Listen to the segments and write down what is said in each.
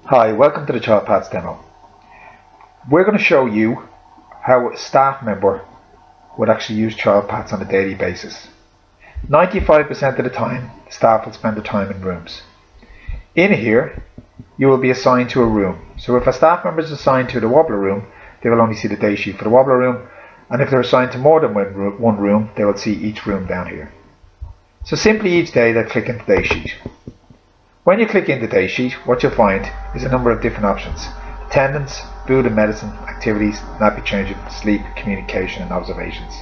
Hi, welcome to the Child Pads demo. We're going to show you how a staff member would actually use child pads on a daily basis. 95% of the time, staff will spend their time in rooms. In here, you will be assigned to a room. So if a staff member is assigned to the wobbler room, they will only see the day sheet for the wobbler room, and if they're assigned to more than one room, they will see each room down here. So simply each day they click into day sheet. When you click into day sheet, what you'll find is a number of different options: attendance, food and medicine, activities, nappy changing, sleep, communication and observations.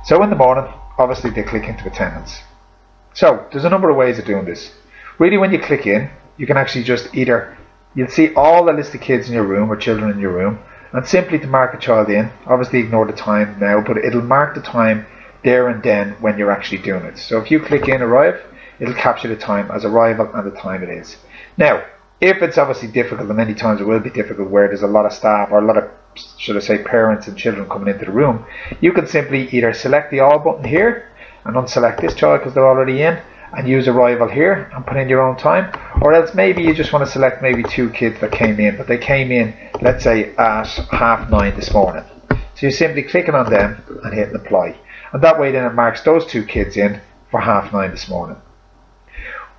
So in the morning, obviously they click into attendance. So there's a number of ways of doing this. Really, when you click in, you can actually just you'll see all the list of kids in your room or children in your room, and simply to mark a child in, obviously ignore the time now, but it'll mark the time there and then when you're actually doing it. So if you click in arrive, it'll capture the time as arrival and the time it is. Now, if it's obviously difficult, and many times it will be difficult where there's a lot of staff or a lot of, should I say, parents and children coming into the room, you can simply either select the all button here and unselect this child because they're already in, and use arrival here and put in your own time, or else maybe you just want to select maybe 2 kids that came in, but they came in, let's say, at 9:30 this morning. So you're simply clicking on them and hitting apply, and that way then it marks those 2 kids in for 9:30 this morning.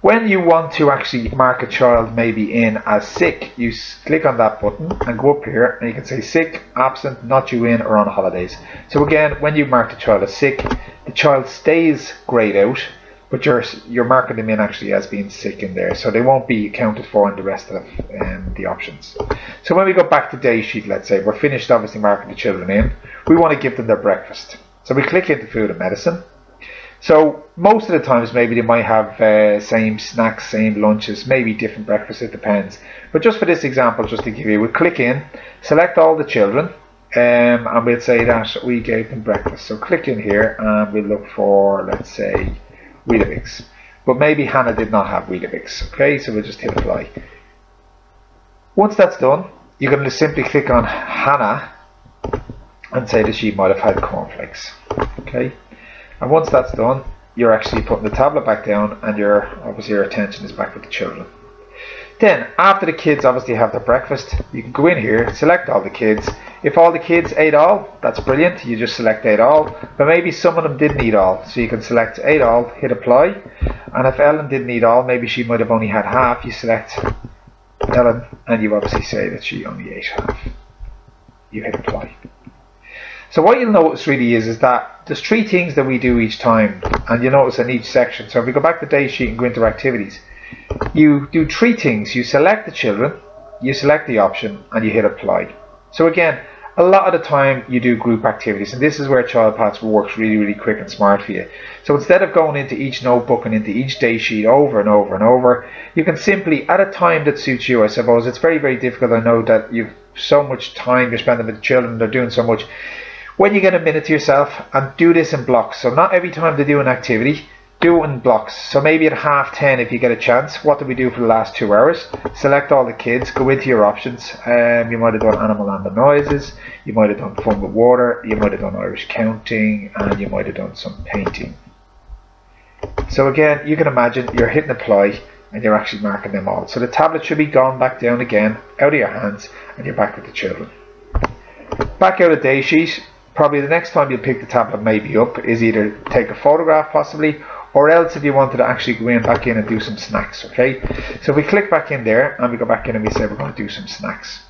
When you want to actually mark a child maybe in as sick, you click on that button and go up here and you can say sick, absent, not due in or on holidays. So again, when you mark the child as sick, the child stays greyed out, but you're marking them in actually as being sick in there, so they won't be accounted for in the rest of the options. So when we go back to day sheet, let's say we're finished obviously marking the children in, we want to give them their breakfast. So we click into food and medicine. So most of the times maybe they might have same snacks, same lunches, maybe different breakfasts, it depends. But just for this example, just to give you, we'll click in, select all the children, and we'll say that we gave them breakfast. So click in here and we'll look for, let's say, Weetabix. But maybe Hannah did not have Weetabix. Okay, so we'll just hit apply. Once that's done, you're going to simply click on Hannah and say that she might have had cornflakes. Okay. And once that's done, you're actually putting the tablet back down and obviously your attention is back with the children. Then, after the kids obviously have their breakfast, you can go in here, select all the kids. If all the kids ate all, that's brilliant, you just select ate all. But maybe some of them didn't eat all, so you can select ate all, hit apply. And if Ellen didn't eat all, maybe she might have only had half, you select Ellen and you obviously say that she only ate half. You hit apply. So what you'll notice really is that there's 3 things that we do each time, and you'll notice in each section. So if we go back to day sheet and go into activities, you do 3 things. You select the children, you select the option, and you hit apply. So again, a lot of the time you do group activities, and this is where Child Pads works really, really quick and smart for you. So instead of going into each notebook and into each day sheet over and over and over, you can simply, at a time that suits you, I suppose. It's very, very difficult. I know that you've so much time you're spending with the children, they're doing so much. When you get a minute to yourself, and do this in blocks. So not every time they do an activity, do it in blocks. So maybe at 10:30 if you get a chance, what did we do for the last 2 hours? Select all the kids, go into your options. You might have done animal and the noises, you might have done fun with water, you might have done Irish counting, and you might have done some painting. So again, you can imagine you're hitting apply and you're actually marking them all. So the tablet should be gone back down again, out of your hands, and you're back with the children. Back out of day sheet. Probably the next time you pick the tablet maybe up is either take a photograph possibly, or else if you wanted to actually go back in and do some snacks. Okay, so if we click back in there and we go back in and we say we're going to do some snacks.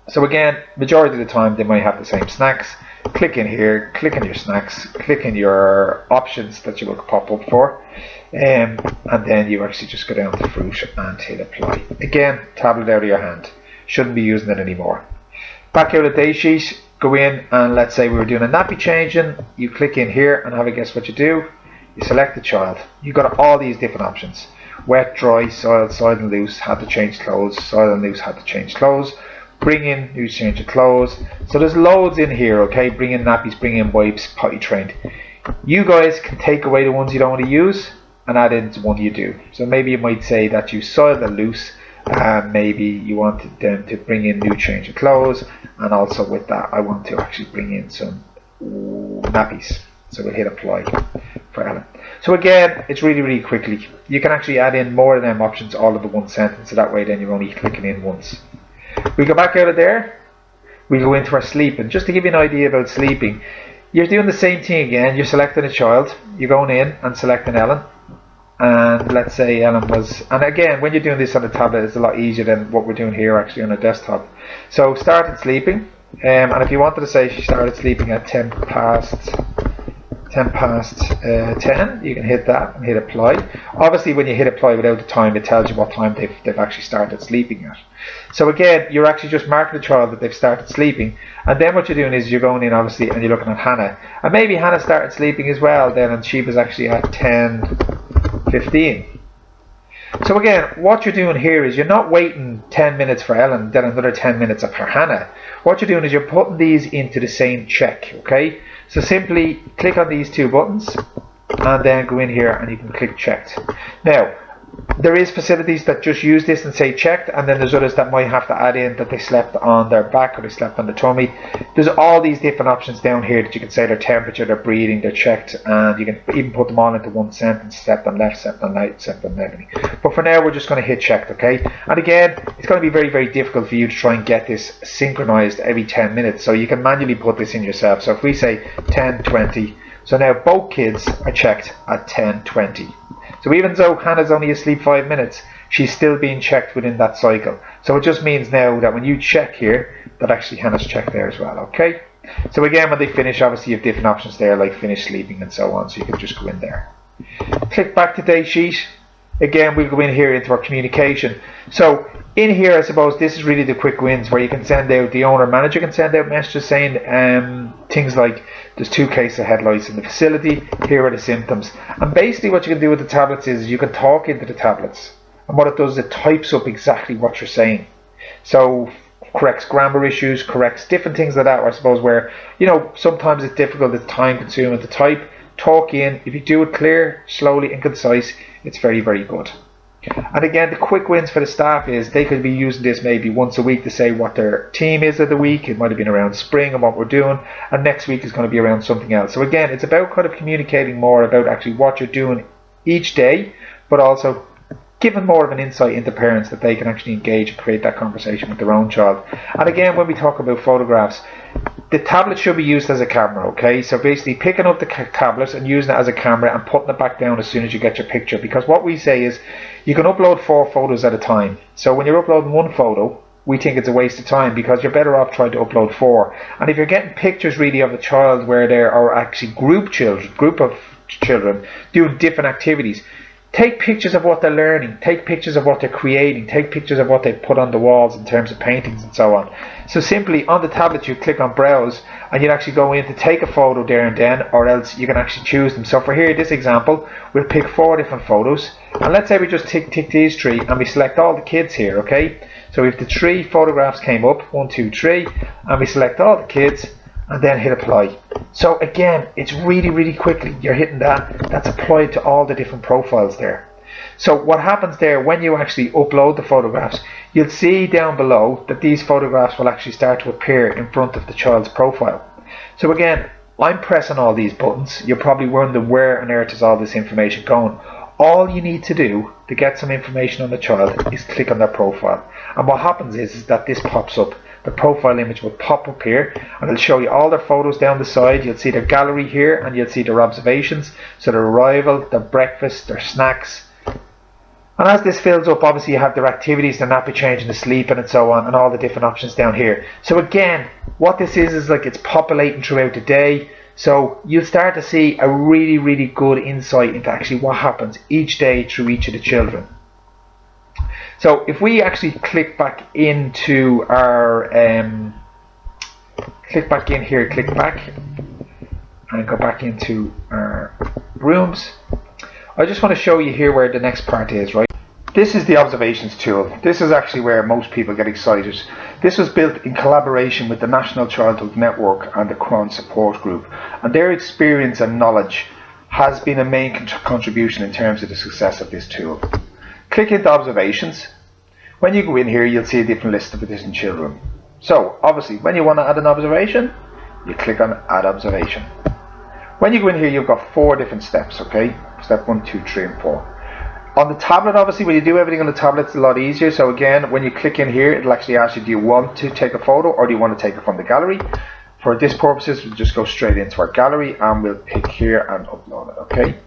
So again, majority of the time they might have the same snacks. Click in here, click on your snacks, click in your options that you will pop up for, and then you actually just go down to fruit and hit apply. Again, tablet out of your hand, shouldn't be using it anymore. Back out of day sheet, go in and let's say we were doing a nappy changing. You click in here and have a guess what you do. You select the child. You've got all these different options: wet, dry, soiled, soiled and loose, had to change clothes, soiled and loose, had to change clothes, bring in, new change of clothes. So there's loads in here. Okay, bring in nappies, bring in wipes, potty trained. You guys can take away the ones you don't want to use and add in the one you do. So maybe you might say that you soiled and loose, and maybe you wanted them to bring in new change of clothes, and also with that I want to actually bring in some nappies. So we'll hit apply for Ellen. So again, it's really quickly. You can actually add in more of them options all of the one sentence, so that way then you're only clicking in once. We go back out of there, we go into our sleeping. Just to give you an idea about sleeping, you're doing the same thing again. You're selecting a child, you're going in and selecting Ellen, and let's say Ellen was, and again, when you're doing this on the tablet, it's a lot easier than what we're doing here actually on a desktop. So started sleeping, and if you wanted to say she started sleeping at 10 past 10, you can hit that and hit apply. Obviously when you hit apply without the time, it tells you what time they've actually started sleeping at. So again, you're actually just marking the child that they've started sleeping, and then what you're doing is you're going in obviously and you're looking at Hannah, and maybe Hannah started sleeping as well then, and she was actually at 10:15. So again, what you're doing here is you're not waiting 10 minutes for Ellen, then another 10 minutes for Hannah. What you're doing is you're putting these into the same check, okay? So simply click on these two buttons and then go in here and you can click checked. Now, there is facilities that just use this and say checked, and then there's others that might have to add in that they slept on their back or they slept on their tummy. There's all these different options down here that you can say their temperature, their breathing, they're checked, and you can even put them all into one sentence: slept on left, slept on right, slept on left. But for now we're just going to hit checked, okay? And again, it's going to be very difficult for you to try and get this synchronized every 10 minutes, so you can manually put this in yourself. So if we say 10:20, so now both kids are checked at 10:20. So even though Hannah's only asleep 5 minutes, she's still being checked within that cycle. So it just means now that when you check here, that actually Hannah's checked there as well, okay? So again, when they finish, obviously you have different options there, like finish sleeping and so on, so you can just go in there. Click back to day sheet. Again, we'll go in here into our communication. So in here, I suppose this is really the quick wins where you can send out, the owner manager can send out messages saying things like there's 2 cases of head lice in the facility, here are the symptoms. And basically what you can do with the tablets is you can talk into the tablets, and what it does is it types up exactly what you're saying. So corrects grammar issues, corrects different things like that, I suppose, where, you know, sometimes it's difficult, it's time consuming to type. Talk in, if you do it clear, slowly and concise, it's very good. And again, the quick wins for the staff is they could be using this maybe once a week to say what their team is of the week. It might have been around spring and what we're doing, and next week is going to be around something else. So again, it's about kind of communicating more about actually what you're doing each day, but also giving more of an insight into parents that they can actually engage and create that conversation with their own child. And again, when we talk about photographs, the tablet should be used as a camera, okay? So basically picking up the tablet and using it as a camera and putting it back down as soon as you get your picture, because what we say is you can upload 4 photos at a time. So when you're uploading 1 photo, we think it's a waste of time because you're better off trying to upload 4. And if you're getting pictures really of a child where there are actually group of children doing different activities, take pictures of what they're learning, take pictures of what they're creating, take pictures of what they've put on the walls in terms of paintings and so on. So simply on the tablet you click on browse and you'd actually go in to take a photo there and then, or else you can actually choose them. So for here, this example, we'll pick 4 different photos, and let's say we just tick these 3 and we select all the kids here, okay? So if the 3 photographs came up, 1, 2, 3, and we select all the kids and then hit apply. So again, it's really quickly, you're hitting that's applied to all the different profiles there. So what happens there, when you actually upload the photographs, you'll see down below that these photographs will actually start to appear in front of the child's profile. So again, I'm pressing all these buttons. You're probably wondering where on earth is all this information going. All you need to do to get some information on the child is click on their profile. And what happens is that this pops up. The profile image will pop up here and it'll show you all their photos down the side. You'll see their gallery here and you'll see their observations, so their arrival, their breakfast, their snacks. And as this fills up, obviously you have their activities, their nappy changing, the sleeping and so on, and all the different options down here. So again, what this is like it's populating throughout the day. So you'll start to see a really good insight into actually what happens each day through each of the children. So if we actually click back into our, click back in here, click back, and go back into our rooms. I just want to show you here where the next part is, right? This is the observations tool. This is actually where most people get excited. This was built in collaboration with the National Childhood Network and the Crohn Support Group, and their experience and knowledge has been a main contribution in terms of the success of this tool. Click into observations. When you go in here, you'll see a different list of different children. So obviously when you want to add an observation, you click on add observation. When you go in here, you've got 4 different steps, okay? Step 1, 2, 3, and 4. On the tablet, obviously, when you do everything on the tablet, it's a lot easier. So again, when you click in here, it'll actually ask you, do you want to take a photo or do you want to take it from the gallery? For this purposes, we'll just go straight into our gallery and we'll pick here and upload it, okay?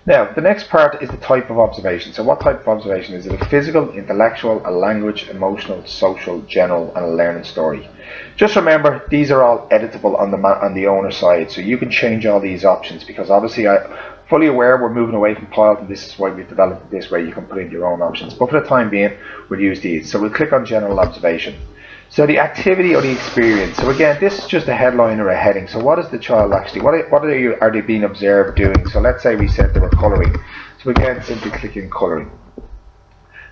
Now, the next part is the type of observation. So what type of observation? Is it a physical, intellectual, a language, emotional, social, general, and a learning story? Just remember, these are all editable on the owner side, so you can change all these options, because obviously I'm fully aware we're moving away from piles, and this is why we've developed it this way. You can put in your own options, but for the time being, we'll use these. So we'll click on general observation. So the activity or the experience. So again, this is just a headline or a heading. So what is the child actually, what are they being observed doing? So let's say we said they were colouring. So again, simply click in colouring.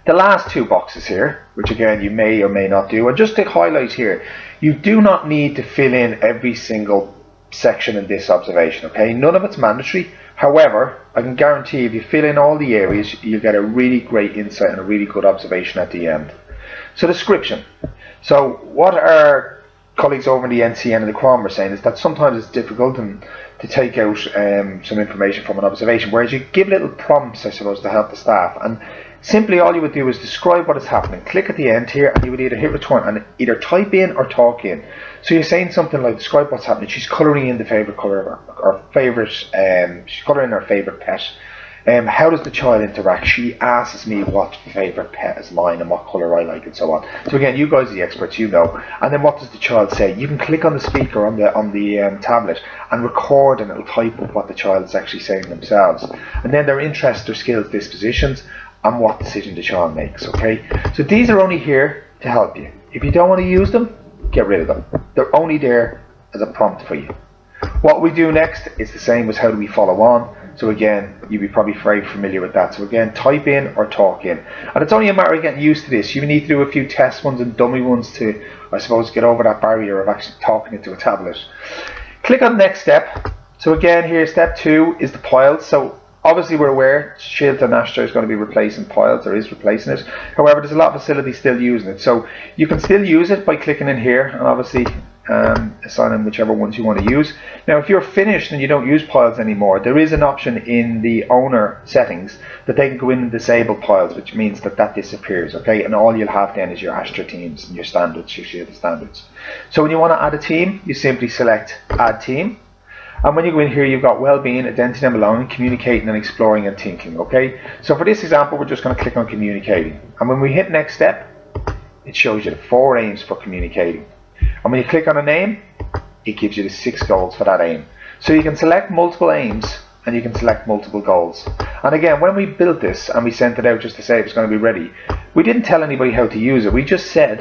The last 2 boxes here, which again you may or may not do, and just to highlight here, you do not need to fill in every single section in this observation, okay? None of it's mandatory. However, I can guarantee if you fill in all the areas, you'll get a really great insight and a really good observation at the end. So description. So what our colleagues over in the NCN and the Quam were saying is that sometimes it's difficult to take out some information from an observation, whereas you give little prompts, I suppose, to help the staff. And simply all you would do is describe what is happening. Click at the end here and you would either hit return and either type in or talk in. So you're saying something like, describe what's happening. She's colouring in the favourite colour or favourite, she's colouring her favourite pet. How does the child interact? She asks me what favourite pet is mine and what colour I like and so on. So again, you guys are the experts, you know. And then what does the child say? You can click on the speaker on the tablet and record, and it'll type up what the child is actually saying themselves. And then their interests, their skills, dispositions, and what decision the child makes, okay? So these are only here to help you. If you don't want to use them, get rid of them. They're only there as a prompt for you. What we do next is the same as how do we follow on. So again, you'll be probably very familiar with that. So again, type in or talk in. And it's only a matter of getting used to this. You need to do a few test ones and dummy ones to, I suppose, get over that barrier of actually talking into a tablet. Click on next step. So again, here, step 2 is the piles. So obviously we're aware Shield and Astra is going to be replacing piles, or is replacing it. However, there's a lot of facilities still using it. So you can still use it by clicking in here and obviously assign them whichever ones you want to use. Now if you're finished and you don't use piles anymore, there is an option in the owner settings that they can go in and disable piles, which means that that disappears, okay? And all you'll have then is your Astra teams and your standards, your Shield standards. So when you want to add a team, you simply select add team. And when you go in here, you've got well-being, identity and belonging, communicating and exploring and thinking, okay? So for this example, we're just going to click on communicating. And when we hit next step, it shows you the 4 aims for communicating. And when you click on an aim, it gives you the 6 goals for that aim. So you can select multiple aims and you can select multiple goals. And again, when we built this and we sent it out just to say it was going to be ready, we didn't tell anybody how to use it. We just said,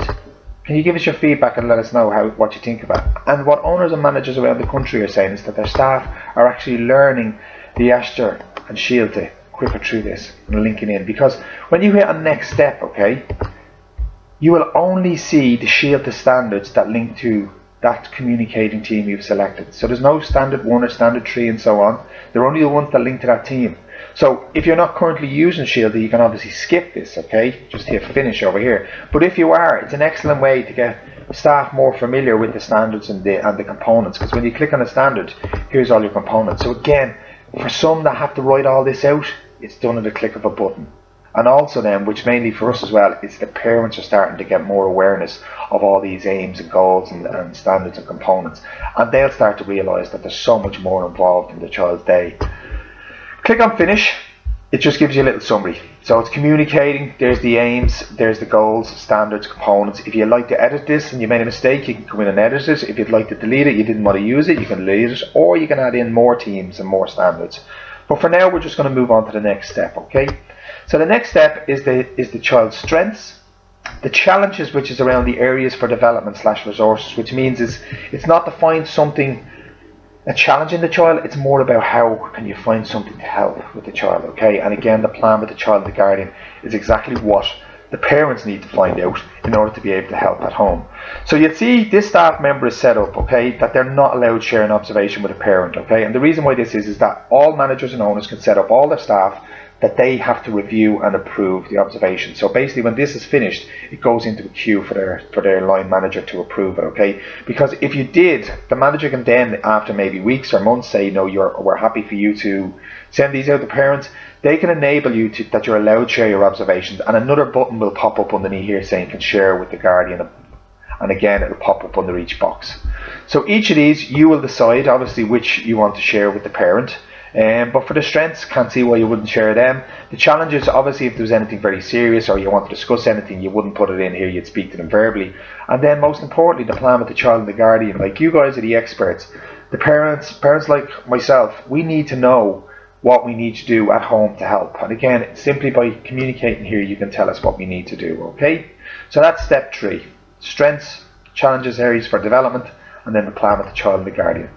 can you give us your feedback and let us know what you think about it? And what owners and managers around the country are saying is that their staff are actually learning the Astra and Shield to quicker through this and linking in. Because when you hit on next step, okay, you will only see the Shield standards that link to that communicating team you've selected. So there's no standard 1 or standard 3 and so on. They're only the ones that link to that team. So if you're not currently using Shield, you can obviously skip this, okay? Just hit finish over here. But if you are, it's an excellent way to get staff more familiar with the standards and the components. Because when you click on the standard, here's all your components. So again, for some that have to write all this out, it's done at a click of a button. And also then, which mainly for us as well, is the parents are starting to get more awareness of all these aims and goals and standards and components. And they'll start to realise that there's so much more involved in the child's day. Click on finish. It just gives you a little summary. So it's communicating, there's the aims, there's the goals, standards, components. If you'd like to edit this and you made a mistake, you can come in and edit it. If you'd like to delete it, you didn't want to use it, you can delete it, or you can add in more teams and more standards. But for now, we're just going to move on to the next step, okay? So the next step is the child's strengths, the challenges, which is around the areas for development / resources, which means it's not to find something a challenge in the child, it's more about how can you find something to help with the child, okay? And again, the plan with the child and the guardian is exactly what the parents need to find out in order to be able to help at home. So you'll see this staff member is set up, okay, that they're not allowed to share an observation with a parent, okay? And the reason why this is that all managers and owners can set up all their staff that they have to review and approve the observation. So basically, when this is finished, it goes into a queue for their line manager to approve it, okay? Because if you did, the manager can then, after maybe weeks or months, say, no, we're happy for you to send these out to parents. They can enable you that you're allowed to share your observations, and another button will pop up underneath here saying can share with the guardian, and again it'll pop up under each box. So each of these you will decide obviously which you want to share with the parent. But for the strengths, can't see why you wouldn't share them. The challenges, obviously, if there was anything very serious or you want to discuss anything, you wouldn't put it in here, you'd speak to them verbally. And then most importantly, the plan with the child and the guardian. Like, you guys are the experts. The parents like myself, we need to know what we need to do at home to help. And again, simply by communicating here, you can tell us what we need to do, okay? So that's step 3. Strengths, challenges, areas for development, and then the plan with the child and the guardian.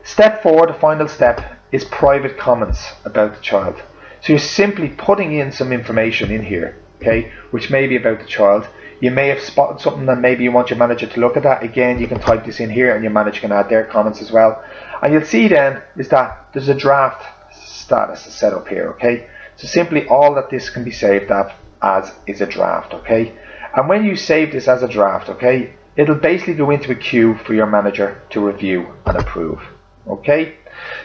Step 4, the final step, is private comments about the child. So you're simply putting in some information in here, okay, which may be about the child. You may have spotted something that maybe you want your manager to look at that. Again, you can type this in here and your manager can add their comments as well. And you'll see then is that there's a draft status set up here, okay. So simply all that this can be saved as is a draft, okay. And when you save this as a draft, okay, it'll basically go into a queue for your manager to review and approve, okay.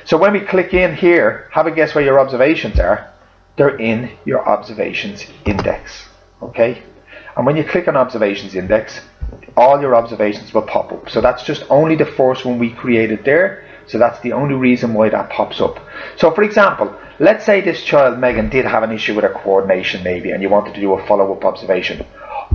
So when we click in here, have a guess where your observations are. They're in your observations index, okay. And when you click on observations index, all your observations will pop up. So that's just only the first one we created there. So that's the only reason why that pops up. So for example, let's say this child, Megan, did have an issue with her coordination maybe, and you wanted to do a follow-up observation.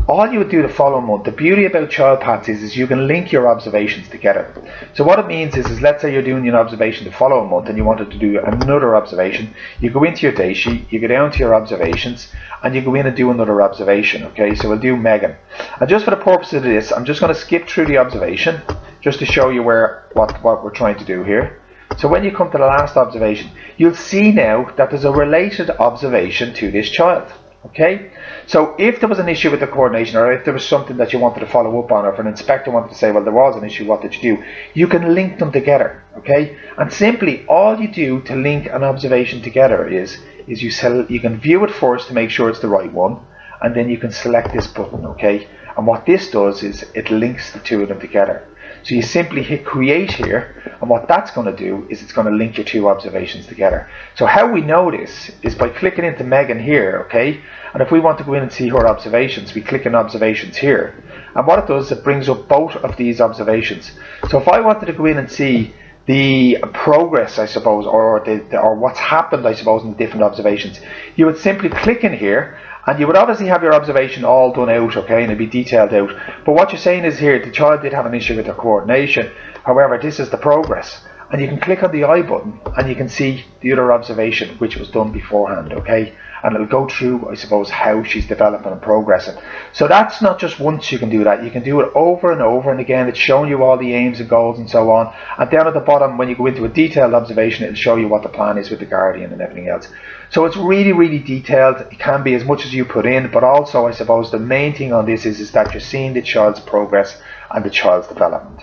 All you would do the following month, the beauty about child paths is you can link your observations together. So what it means is let's say you're doing an observation the following month and you wanted to do another observation. You go into your day sheet, you go down to your observations, and you go in and do another observation, okay. So we'll do Megan. And just for the purpose of this, I'm just going to skip through the observation just to show you what we're trying to do here. So when you come to the last observation, you'll see now that there's a related observation to this child. Okay, so if there was an issue with the coordination, or if there was something that you wanted to follow up on, or if an inspector wanted to say, well, there was an issue, what did you do? You can link them together, okay? And simply all you do to link an observation together is you can view it first to make sure it's the right one, and then you can select this button, okay? And what this does is it links the two of them together. So you simply hit create here, and what that's going to do is it's going to link your two observations together. So how we know this is by clicking into Megan here, okay? And if we want to go in and see her observations, we click on observations here. And what it does is it brings up both of these observations. So if I wanted to go in and see the progress, I suppose, or what's happened, I suppose, in the different observations, you would simply click in here, and you would obviously have your observation all done out, okay, and it'd be detailed out. But what you're saying is here, the child did have an issue with their coordination. However, this is the progress. And you can click on the I button and you can see the other observation which was done beforehand, okay? And it'll go through, I suppose, how she's developing and progressing. So that's not just once you can do that. You can do it over and over, and again, it's showing you all the aims and goals and so on. And down at the bottom, when you go into a detailed observation, it'll show you what the plan is with the guardian and everything else. So it's really, really detailed. It can be as much as you put in, but also, I suppose, the main thing on this is that you're seeing the child's progress and the child's development.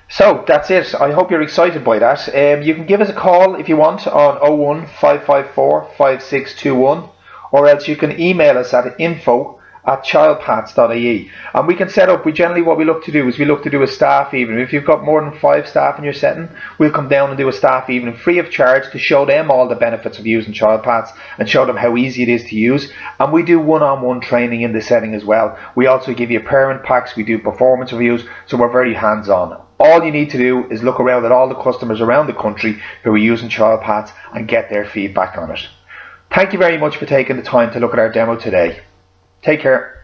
So that's it. I hope you're excited by that. You can give us a call if you want on 01 554 5621, or else you can email us at info@childpaths.ie, and we can set up. Generally what we look to do is we look to do a staff evening. If you've got more than 5 staff in your setting, we'll come down and do a staff evening free of charge to show them all the benefits of using child paths and show them how easy it is to use. And we do one-on-one training in the setting as well. We also give you parent packs, we do performance reviews, so we're very hands-on. All you need to do is look around at all the customers around the country who are using child paths and get their feedback on it. Thank you very much for taking the time to look at our demo today. Take care.